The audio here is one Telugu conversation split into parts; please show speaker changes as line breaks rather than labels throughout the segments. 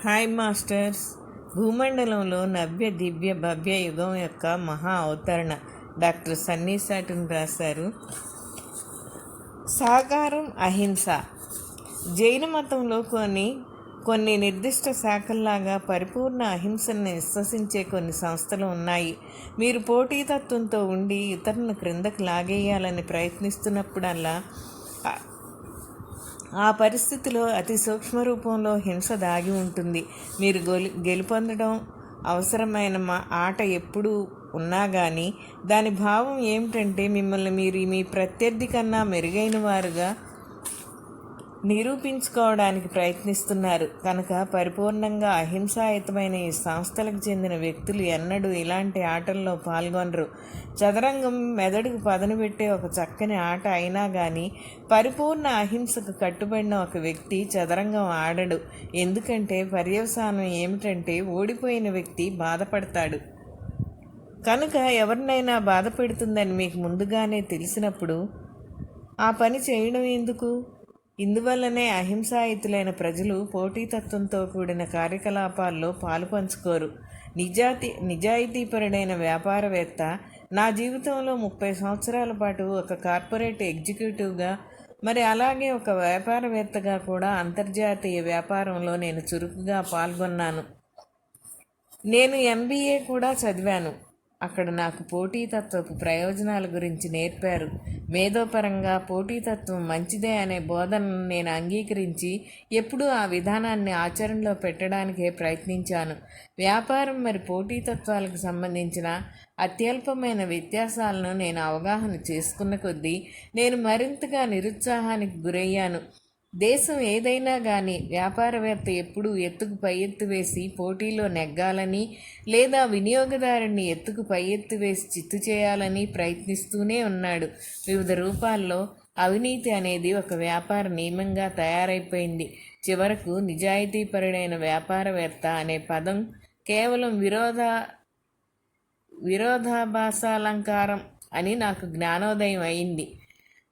Hi masters. భూమండలంలో నవ్య దివ్య భవ్య యుగం యొక్క మహా అవతరణ డాక్టర్ సన్నీ సాటిన్ రాశారు. సాకారం అహింస. జైన మతంలో కొన్ని నిర్దిష్ట శాఖల్లాగా పరిపూర్ణ అహింసను విశ్వసించే కొన్ని సంస్థలు ఉన్నాయి. మీరు పోటీతత్వంతో ఉండి ఇతరులను క్రిందకు లాగేయాలని ప్రయత్నిస్తున్నప్పుడల్లా ఆ పరిస్థితిలో అతి సూక్ష్మ రూపంలో హింస దాగి ఉంటుంది. మీరు గెలుపొందడం అవసరమైన ఆట ఎప్పుడు ఉన్నా కానీ దాని భావం ఏమిటంటే మిమ్మల్ని మీరు మీ ప్రత్యర్థి కన్నా మెరుగైన వారుగా నిరూపించుకోవడానికి ప్రయత్నిస్తున్నారు కనుక పరిపూర్ణంగా అహింసాయుతమైన ఈ సంస్థలకు చెందిన వ్యక్తులు ఎన్నడూ ఇలాంటి ఆటల్లో పాల్గొనరు. చదరంగం మెదడుకు పదను పెట్టే ఒక చక్కని ఆట అయినా కానీ పరిపూర్ణ అహింసకు కట్టుబడిన ఒక వ్యక్తి చదరంగం ఆడడు. ఎందుకంటే పర్యవసానం ఏమిటంటే ఓడిపోయిన వ్యక్తి బాధపడతాడు. కనుక ఎవరినైనా బాధ పెడుతుందని మీకు ముందుగానే తెలిసినప్పుడు ఆ పని చేయడం ఎందుకు? ఇందువల్లనే అహింసాయుతులైన ప్రజలు పోటీతత్వంతో కూడిన కార్యకలాపాల్లో పాలు పంచుకోరు. నిజాయితీపరుడైన వ్యాపారవేత్త నా జీవితంలో 30 సంవత్సరాల పాటు ఒక కార్పొరేట్ ఎగ్జిక్యూటివ్గా, మరి అలాగే ఒక వ్యాపారవేత్తగా కూడా అంతర్జాతీయ వ్యాపారంలో నేను చురుకుగా పాల్గొన్నాను. నేను MBA కూడా చదివాను. అక్కడ నాకు పోటీతత్వపు ప్రయోజనాల గురించి నేర్పారు. మేధోపరంగా పోటీతత్వం మంచిదే అనే బోధనను నేను అంగీకరించి ఎప్పుడూ ఆ విధానాన్ని ఆచరణలో పెట్టడానికే ప్రయత్నించాను. వ్యాపారం మరి పోటీతత్వాలకు సంబంధించిన అత్యల్పమైన వ్యత్యాసాలను నేను అవగాహన చేసుకున్న కొద్దీ నేను మరింతగా నిరుత్సాహానికి గురయ్యాను. దేశం ఏదైనా కానీ వ్యాపారవేత్త ఎప్పుడూ ఎత్తుకు పై ఎత్తు వేసి పోటీలో నెగ్గాలని లేదా వినియోగదారుని ఎత్తుకు పై ఎత్తు వేసి చిత్తు చేయాలని ప్రయత్నిస్తూనే ఉన్నాడు. వివిధ రూపాల్లో అవినీతి అనేది ఒక వ్యాపార నియమంగా తయారైపోయింది. చివరకు నిజాయితీపరుడైన వ్యాపారవేత్త అనే పదం కేవలం విరోధాభాసాలంకారం అని నాకు జ్ఞానోదయం అయింది.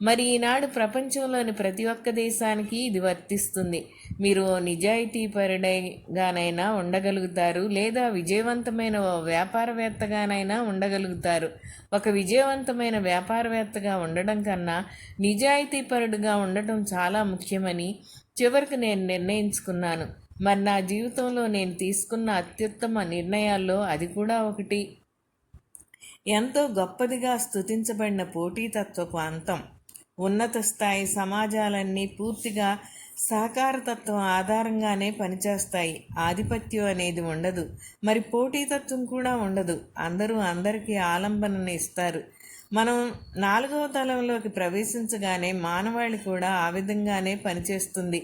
మరి ఈనాడు ప్రపంచంలోని ప్రతి ఒక్క దేశానికి ఇది వర్తిస్తుంది. మీరు నిజాయితీపరుడిగానైనా ఉండగలుగుతారు, లేదా విజయవంతమైన వ్యాపారవేత్తగానైనా ఉండగలుగుతారు. ఒక విజయవంతమైన వ్యాపారవేత్తగా ఉండడం కన్నా నిజాయితీపరుడుగా ఉండటం చాలా ముఖ్యమని చివరికి నేను నిర్ణయించుకున్నాను. మరి నా జీవితంలో నేను తీసుకున్న అత్యుత్తమ నిర్ణయాల్లో అది కూడా ఒకటి. ఎంతో గొప్పదిగా స్తుతించబడిన పోటీతత్వపు అంతం. ఉన్నత స్థాయి సమాజాలన్నీ పూర్తిగా సహకారతత్వం ఆధారంగానే పనిచేస్తాయి. ఆధిపత్యం అనేది ఉండదు, మరి పోటీతత్వం కూడా ఉండదు. అందరూ అందరికీ ఆలంబనను ఇస్తారు. మనం 4వ తలంలోకి ప్రవేశించగానే మానవాళి కూడా ఆ విధంగానే పనిచేస్తుంది.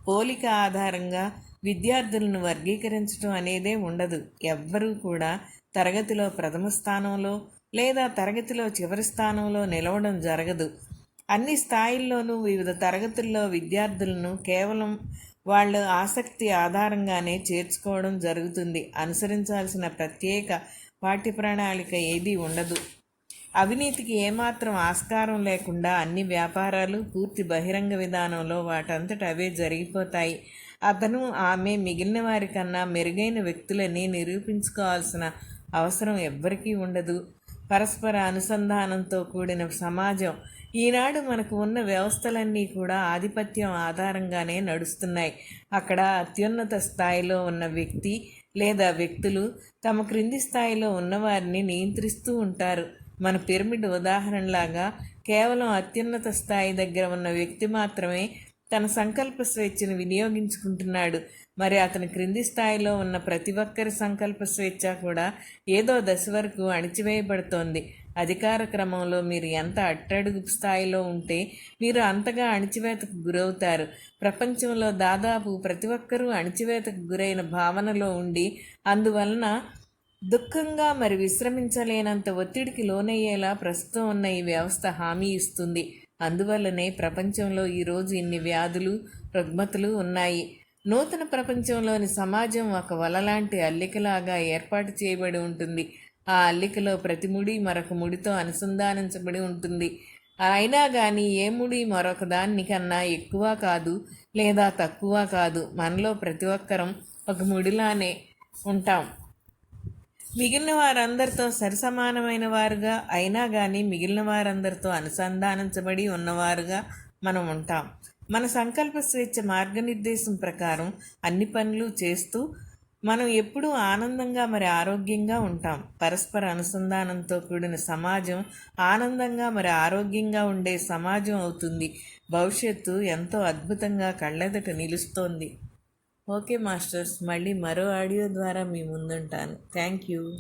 పోలిక ఆధారంగా విద్యార్థులను వర్గీకరించడం అనేదే ఉండదు. ఎవ్వరూ కూడా తరగతిలో ప్రథమ స్థానంలో లేదా తరగతిలో చివరి స్థానంలో నిలవడం జరగదు. అన్ని స్థాయిల్లోనూ వివిధ తరగతుల్లో విద్యార్థులను కేవలం వాళ్ళ ఆసక్తి ఆధారంగానే చేర్చుకోవడం జరుగుతుంది. అనుసరించాల్సిన ప్రత్యేక పాఠ్య ప్రణాళిక ఏదీ ఉండదు. అవినీతికి ఏమాత్రం ఆస్కారం లేకుండా అన్ని వ్యాపారాలు పూర్తి బహిరంగ విధానంలో వాటంతట అవే జరిగిపోతాయి. అతను ఆమె మిగిలిన వారికన్నా మెరుగైన వ్యక్తులని నిరూపించుకోవాల్సిన అవసరం ఎవ్వరికీ ఉండదు. పరస్పర అనుసంధానంతో కూడిన సమాజం. ఈనాడు మనకు ఉన్న వ్యవస్థలన్నీ కూడా ఆధిపత్యం ఆధారంగానే నడుస్తున్నాయి. అక్కడ అత్యున్నత స్థాయిలో ఉన్న వ్యక్తి లేదా వ్యక్తులు తమ క్రింది స్థాయిలో ఉన్నవారిని నియంత్రిస్తూ ఉంటారు. మన పిరమిడ్ ఉదాహరణలాగా కేవలం అత్యున్నత స్థాయి దగ్గర ఉన్న వ్యక్తి మాత్రమే తన సంకల్ప స్వేచ్ఛను వినియోగించుకుంటున్నాడు. మరి అతని క్రింది స్థాయిలో ఉన్న ప్రతి ఒక్కరి సంకల్ప స్వేచ్ఛ కూడా ఏదో దశ వరకు అణిచివేయబడుతోంది. అధికార క్రమంలో మీరు ఎంత అట్టడుగు స్థాయిలో ఉంటే మీరు అంతగా అణిచివేతకు గురవుతారు. ప్రపంచంలో దాదాపు ప్రతి ఒక్కరూ అణిచివేతకు గురైన భావనలో ఉండి అందువలన దుఃఖంగా మరి విశ్రమించలేనంత ఒత్తిడికి లోనయ్యేలా ప్రస్తుతం ఉన్న ఈ వ్యవస్థ హామీ ఇస్తుంది. అందువల్లనే ప్రపంచంలో ఈరోజు ఇన్ని వ్యాధులు, రుగ్మతలు ఉన్నాయి. నూతన ప్రపంచంలోని సమాజం ఒక వలలాంటి అల్లికలాగా ఏర్పాటు చేయబడి ఉంటుంది. ఆ అల్లికలో ప్రతి ముడి మరొక ముడితో అనుసంధానించబడి ఉంటుంది. అయినా కానీ ఏ ముడి మరొక దానికన్నా ఎక్కువ కాదు లేదా తక్కువ కాదు. మనలో ప్రతి ఒక్కరం ఒక ముడిలానే ఉంటాం. మిగిలిన వారందరితో సరిసమానమైన వారుగా అయినా కానీ మిగిలిన వారందరితో అనుసంధానించబడి ఉన్నవారుగా మనం ఉంటాం. మన సంకల్ప స్వేచ్ఛ మార్గనిర్దేశం ప్రకారం అన్ని పనులు చేస్తూ మనం ఎప్పుడూ ఆనందంగా మరి ఆరోగ్యంగా ఉంటాం. పరస్పర అనుసంధానంతో కూడిన సమాజం ఆనందంగా మరి ఆరోగ్యంగా ఉండే సమాజం అవుతుంది. భవిష్యత్తు ఎంతో అద్భుతంగా కళ్ళెదట నిలుస్తోంది. ఓకే మాస్టర్స్, మళ్ళీ మరో ఆడియో ద్వారా మీ ముందుంటాను. Thank you.